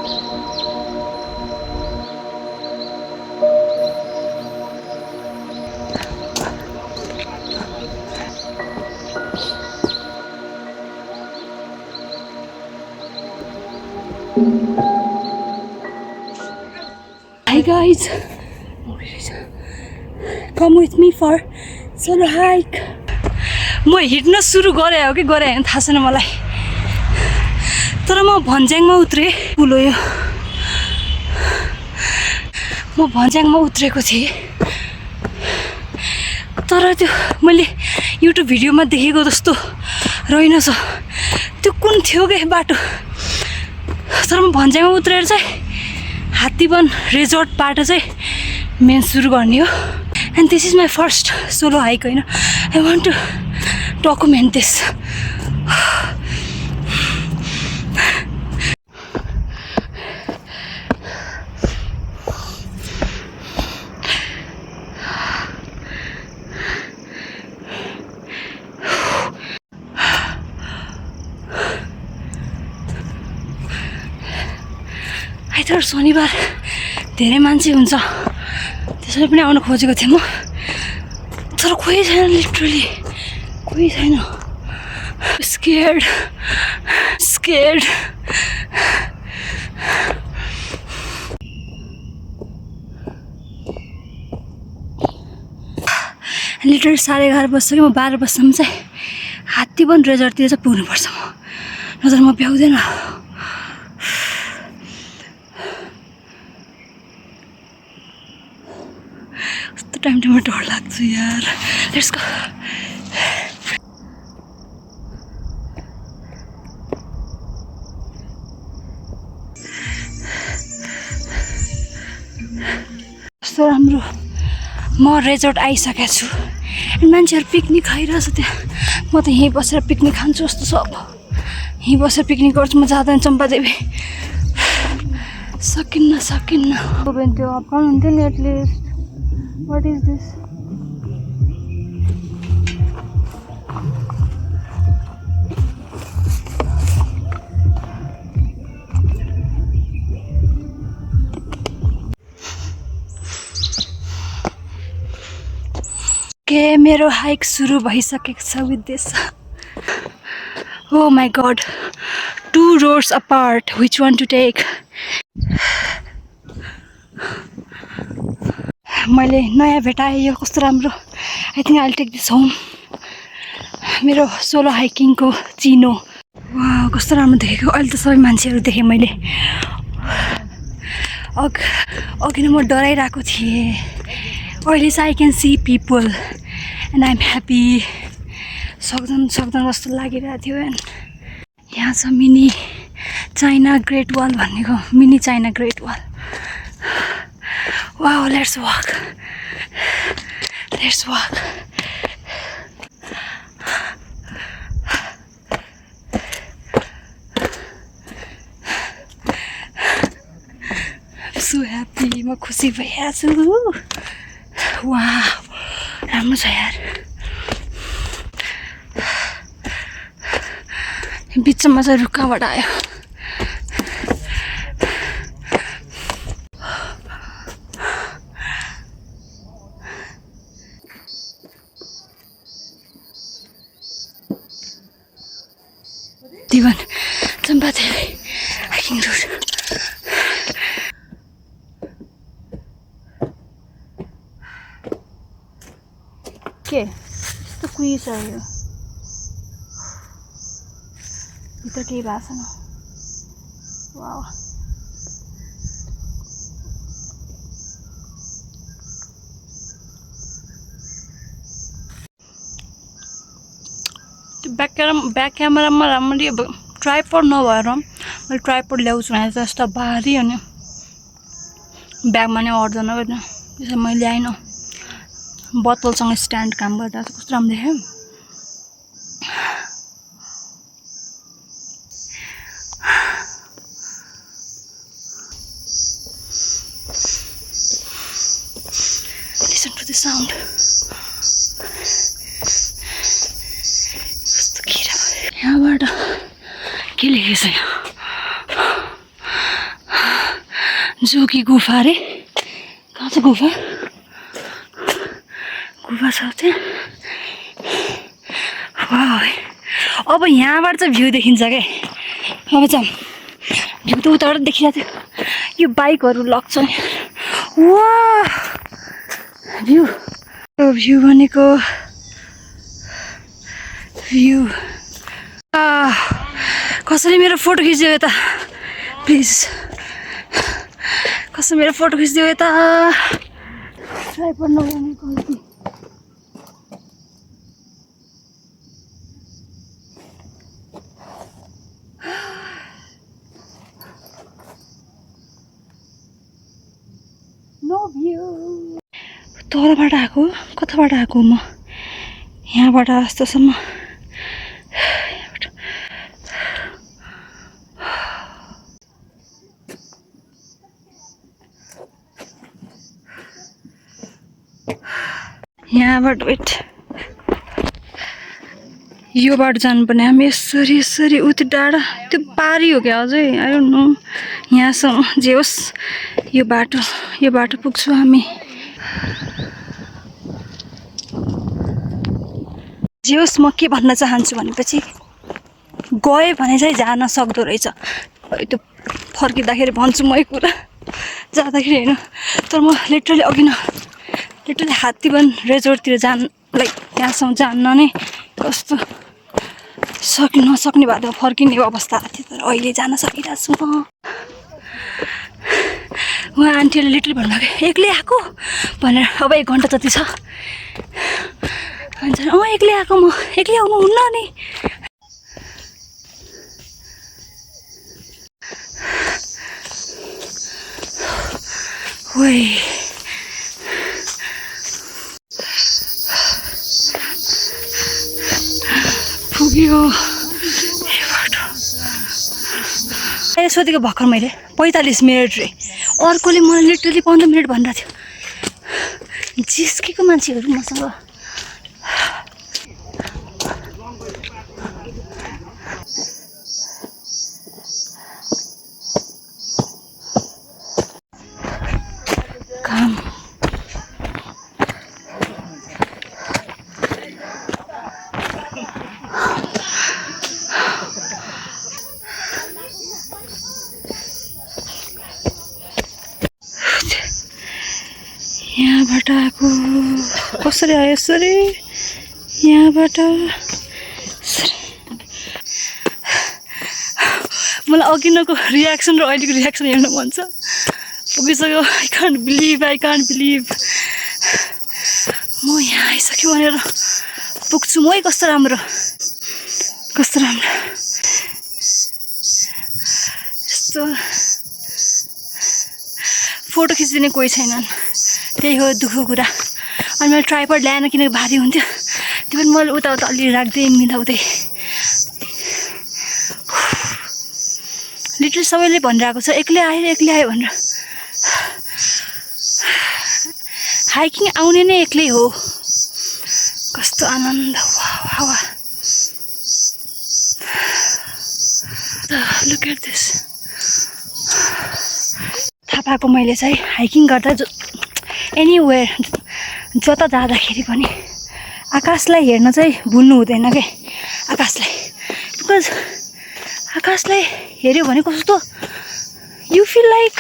Hi guys, come with me for solo hike. म हिँड्न सुरु गरे हो कि गरे हैन थाहा छैन मलाई, तर म भन्ज्याङमा उत्रे पुलो यो म भन्ज्याङमा उत्रेको थिएँ, तर त्यो मैले युट्युब भिडियोमा देखेको जस्तो रहेनछ। त्यो कुन थियो के बाटो, तर म भन्ज्याङमा उत्रेर चाहिँ हात्तीवन रिजोर्टबाट चाहिँ मेन सुरु गर्ने हो। And this is my first solo hike होइन। I want to document this. आइतबार शनिबार धेरै मान्छे हुन्छ त्यसैले पनि आउन खोजेको थिएँ म, तर कोही छैन, लिटरली कोही छैन। स्केयर्ड लिटरली 11:30 बज्छ कि म 12 बज्सम्म चाहिँ हात्तीवन रिजोर्टतिर चाहिँ पुग्नुपर्छ म, नत्र म भ्याउँदैन। कस्तो टाइममा डर लाग्छ यार। Let's go. कस्तो राम्रो म रिजोर्ट आइसकेको छु। मान्छेहरू पिकनिक खाइरहेछ त्यहाँ, म त यहीँ बसेर पिकनिक खान्छु जस्तो छ। अब यहीँ बसेर पिकनिक गर्छु म, जाँदैन चम्पादेवी। सकिन्न त्यो अपन हुन्थ्यो नि एटलिस्ट। What is this? के मेरो हाइक सुरु भइसकेको छ with this. Oh my god, 2 roads apart, which one to take? मैले नयाँ भेटाएँ, यो कस्तो राम्रो। I think I will take this home. मेरो सोलो हाइकिङको चिनो। वाह कस्तो राम्रो देखेको। अहिले त सबै मान्छेहरू देखेँ मैले। अघि नै म डराइरहेको थिएँ, अहिले चाहिँ I can see people and I am happy. सक्दैन जस्तो लागिरहेको थियो। एन्ड यहाँ छ मिनी चाइना ग्रेट वाल भनेको, mini China great wall. Wow, let's walk. So happy, म खुसी भइरहेको छु। वाह राम्रो छ यार। बिचमा चाहिँ रुखबाट आयो। दिवन चम्पादेवी हाइकिङ रुट। के यस्तो कुही छ यो, भित्र केही भएको छैन। वाउ त्यो ब्याक क्यामेरामा राम्ररी अब ट्राइपड नभएर मैले ट्राइपड ल्याउँछु भने त यस्तो भारी, अनि ब्यागमा नै अट्दैन होइन। त्यसो मैले ल्याइनँ, बोतलसँग स्ट्यान्ड काम गर्दा कस्तो राम्रो देखेँ। Listen to the sound. कस्तो किरा यहाँबाट के लेखेछ यहाँ? जोगी गुफा रे कहाँ छ गुफा गुफा छ त्यहाँ अब यहाँबाट चाहिँ भ्यू देखिन्छ क्या अब चाहिँ भ्यू त उताबाट देखिरहेको थियो यो बाइकहरू लग्छ वा भ्यू भ्यू भनेको भ्यू कसैले मेरो फोटो खिचिदियो यता प्लिज कसैले मेरो फोटो खिचिदियो यता ट्राइपड नगर्नेको गल्ती नो भ्यू तलबाट आएको कताबाट आएको म यहाँबाट जस्तोसम्म यहाँबाट वेट यो बाटो जानुपर्ने हामी यसरी यसरी उति डाँडा त्यो पारी हो क्या अझै आई डोन्ट नो यहाँसम्म जे होस् यो बाटो पुग्छौँ हामी जे होस् म के भन्न चाहन्छु भनेपछि गएँ भने चाहिँ जान सक्दो रहेछ त्यो फर्किँदाखेरि भन्छु म एक कुरा जाँदाखेरि होइन तर म लिटरली हात्तीवन रेजोर्टतिर लाइक त्यहाँसम्म जान्न नै कस्तो नसक्ने भए फर्किने अवस्था आएको थियो तर अहिले जान सकिरहेको छु म उहाँ आन्टीले लिटरली भन्नुभयो एक्लै आएको भनेर अब 1 घन्टा जति छ भन्छ एक्लै आएको म एक्लै आउनु हुन्न नि ओइ पुग्यो सोधेको भर्खर मैले 45 मिनट रे अर्कोले मलाई लिटरली 15 मिनट भनिरहेको थियो जिस्केको मान्छेहरू मसँग काम यहाँबाट आएको कसरी आयो यसरी यहाँबाट मलाई अघिनको रियाक्सन र अहिलेको रियाक्सन हेर्नु मन छ पुगिसक्यो आई कान्ट बिलिभ म यहाँ आइसक्यो भनेर पुग्छु म कस्तो राम्रो यस्तो फोटो खिचिदिने कोही छैनन् त्यही हो दुःखको कुरा अनि मैले ट्राइपड ल्याएन किनकि भारी हुन्थ्यो त्यो पनि मैले उता अलि राख्दै मिलाउँदै लिटरली सबैले भनिरहेको छ एक्लै आयो भनेर हाइकिङ आउने नै एक्लै हो कस्तो आनन्द हावा लुक एट दिस थाहा पाएको मैले चाहिँ हाइकिङ गर्दा एनीवेयर जता जाँदाखेरि पनि आकाशलाई हेर्न चाहिँ भुल्नु हुँदैन क्या आकाशलाई बिकज आकाशलाई हेऱ्यो भने कस्तो you feel like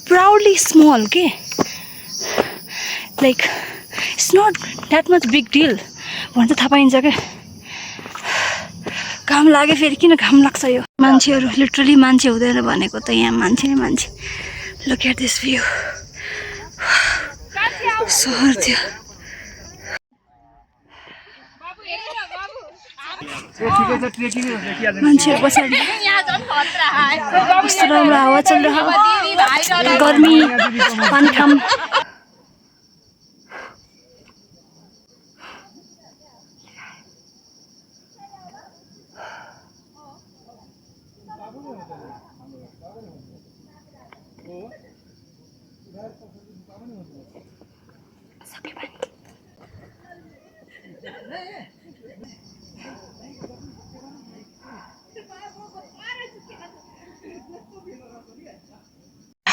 proudly small के like it's not that much big deal भन्छ थाहा पाइन्छ क्या घाम लाग्यो फेरि किन घाम लाग्छ यो मान्छेहरू लिटरली मान्छे हुँदैन भनेको त यहाँ मान्छे लुक एट दिस भ्यू सहर थियो मान्छेहरू पछाडि कस्तो राम्रो हावा चलिरहेको गर्मी पानीठाम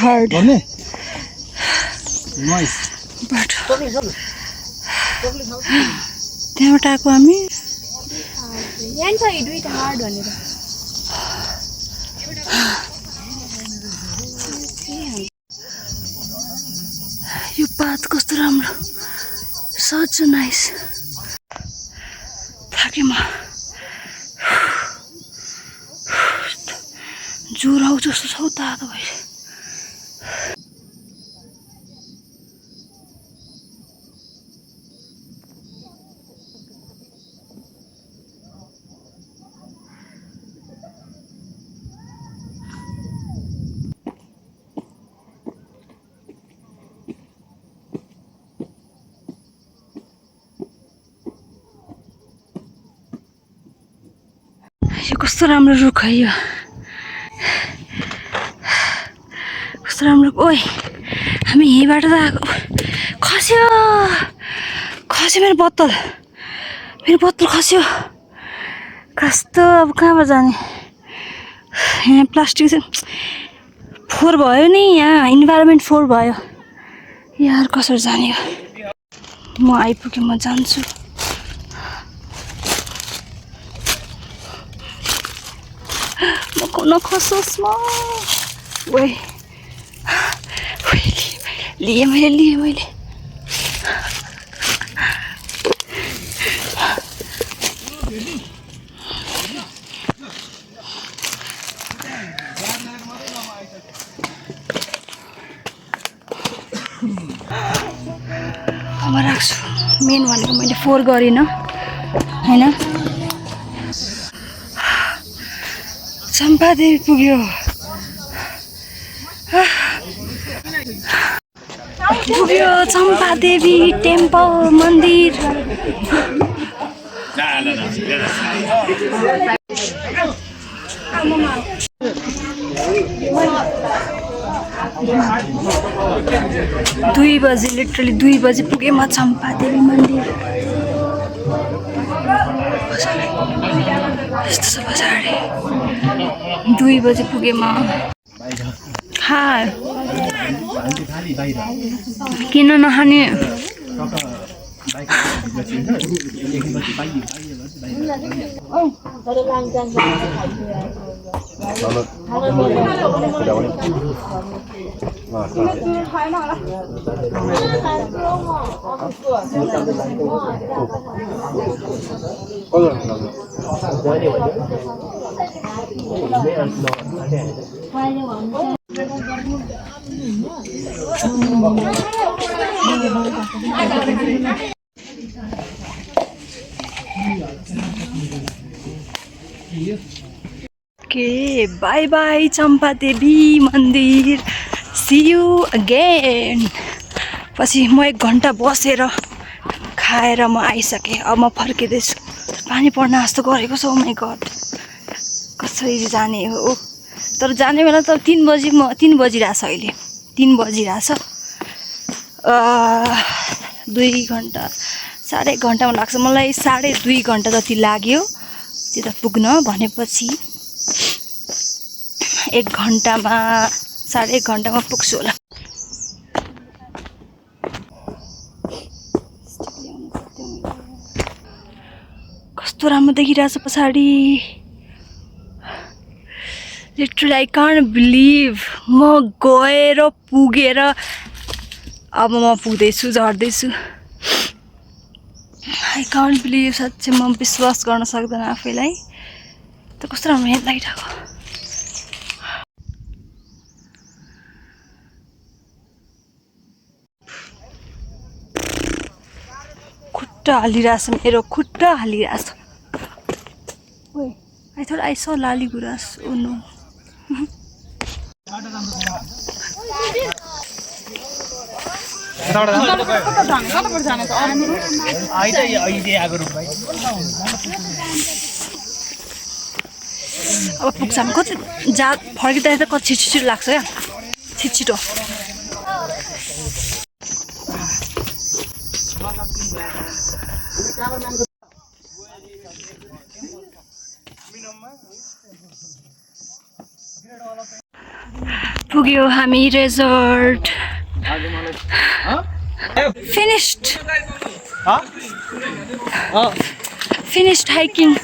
hard. Nice. But त्यहाँबाट आएको हामी यहाँ छ यो दुईटा हार्ड भनेर यो पात कस्तो राम्रो सच नाइस थाके म ज्वरो आउँछ जस्तो छ तातो भएर यो कस्तो राम्रो रुख है यो कस्तो राम्रो ओइ हामी यहीँबाट त आएको खस्यो खस्यो मेरो बोतल खस्यो कस्तो अब कहाँबाट जाने यहाँ प्लास्टिक चाहिँ फोहोर भयो नि यहाँ इन्भाइरोमेन्ट फोहोर भयो यार कसरी जाने हो म आइपुगेँ म जान्छु नखसोस् म ओइ लिएँ मैले अब राख्छु मेन भनेको मैले फोहोर गरिनँ हैन चम्पादेवी पुग्यो चम्पादेवी टेम्पल मन्दिर 2 बजे लिटरली 2 बजे पुगे म चम्पादेवी मन्दिर यस्तो छ पछाडि 2 बजे पुगे म खा किन नखाने Okay, bye bye चम्पादेवी मन्दिर see you again पछि म 1 घण्टा बसेर खाएर म आइसके अब म फर्किदैछु पानी पर्न जस्तो गरेको छ ओ माय गॉड कसरी जाने हो तर जाने बेला त 3 बजे 3 बजिरहेछ अहिले 3 बजिरहेछ 2 घण्टा 1.5 घण्टामा लाग्छ मलाई 2.5 घण्टा जति लाग्यो त्यता पुग्न भनेपछि 1 घण्टामा 1.5 घण्टामा पुग्छु होला कस्तो राम्रो देखिरहेछ पछाडी लिटरली आई कान्ट बिलिभ म गएर पुगेर अब म पुग्दैछु झर्दैछु आई कान्ट बिलिभ साँच्चै म विश्वास गर्न सक्दैन आफैलाई त कस्तो राम्रो हेड लागिरहेको खुट्टा हालिरहेछ मेरो खुट्टा हालिरहेछ ओइ I thought I so Lali Guras oh no अब पुग्छ हामी कति फर्किँदा त कति छिटो लाग्छ क्या छिटो पुग्यो हामी रेजर्ट फिनिस्ड फिनिस्ड हाइकिङ